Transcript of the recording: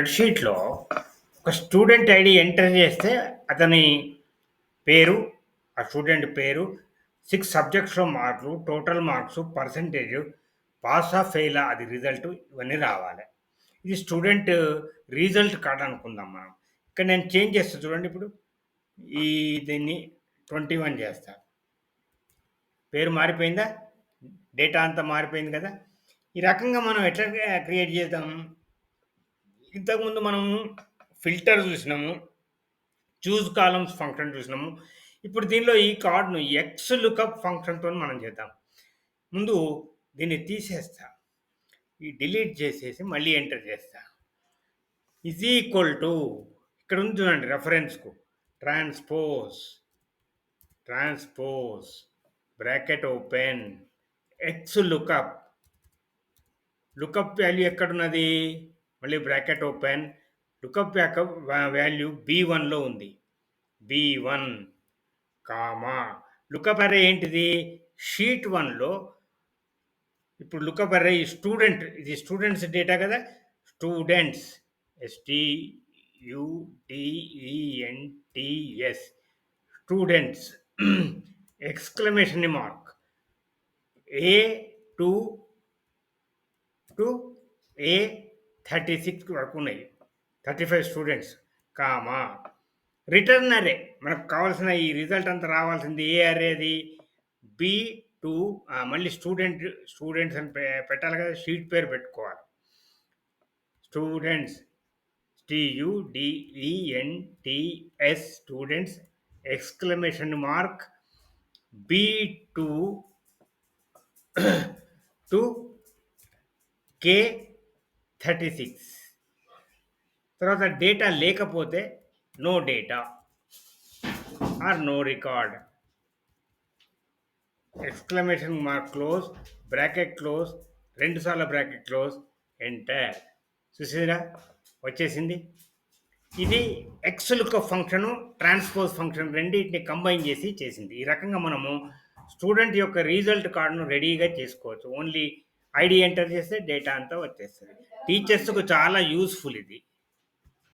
స్ప్రెడ్‌షీట్‌లో ఒక student ID enter చేస్తే అతని పేరు, ఆ స్టూడెంట్ పేరు, 6 సబ్జెక్ట్స్‌లో మార్కులు, టోటల్ మార్క్స్, పర్సెంటేజు, పాసా, ఫెయిలా అది రిజల్ట్ ఇవన్నీ రావాలి. ఇది స్టూడెంట్ రిజల్ట్ కార్డ్ అనుకుందాం మనం. ఇక్కడ నేను చేంజ్ చేస్తా చూడండి ఇప్పుడు. ఈ దీన్ని 21 చేస్తా. పేరు మారిపోయిందా? డేటా అంతా మారిపోయింది కదా! ఈ రకంగా మనం ఎట్లా క్రియేట్ చేద్దాం? ఇంతకుముందు మనము ఫిల్టర్ చూసినాము. చూజ్ కాలమ్స్ ఫంక్షన్ చూసినాము. ఇప్పుడు దీనిలో ఈ కార్డ్‌ను ఎక్స్ లుకప్ ఫంక్షన్‌తోని మనం చేద్దాం. ముందు దీన్ని తీసేస్తా. ఈ డిలీట్ చేసేసి మళ్ళీ ఎంటర్ చేస్తా. ఈజ్ ఈక్వల్ టు ఇక్కడ ఉంది చూడండి రెఫరెన్స్‌కు transpose bracket open X lookup value ఎక్కడున్నది? మళ్ళీ బ్రాకెట్ ఓపెన్ లుకప్ వాల్యూ B1లో ఉంది. B1 కామా లుకప్ అర్రే ఏంటిది? షీట్ 1లో ఇప్పుడు లుకప్ అర్రే ఇది స్టూడెంట్స్ డేటా కదా! Students STUDENTS students exclamation mark A2 to A36 వరకు ఉన్నాయి. 35 స్టూడెంట్స్ కామా రిటర్న్ అర్రే మనకు కావాల్సిన ఈ రిజల్ట్ అంతా రావాల్సింది ఏ అర్రే అది B2 మళ్ళీ స్టూడెంట్స్ అని పెట్టాలి కదా! షీట్ పేరు పెట్టుకోవాలి. Students STUDENTS students exclamation mark B2 to K36 తర్వాత డేటా లేకపోతే no data or no record exclamation mark close bracket close 2 సార్లు బ్రాకెట్ క్లోజ్ ఎంటర్ చూసారా వచ్చేసింది. ఇది X lookup function transpose function రెండింటిని కంబైన్ చేసింది. ఈ రకంగా మనము స్టూడెంట్ యొక్క రిజల్ట్ కార్డ్‌ను రెడీగా చేసుకోవచ్చు. ఓన్లీ ఐడీ ఎంటర్ చేస్తే డేటా అంతా వచ్చేస్తుంది. టీచర్స్‌కు చాలా యూజ్‌ఫుల్ ఇది.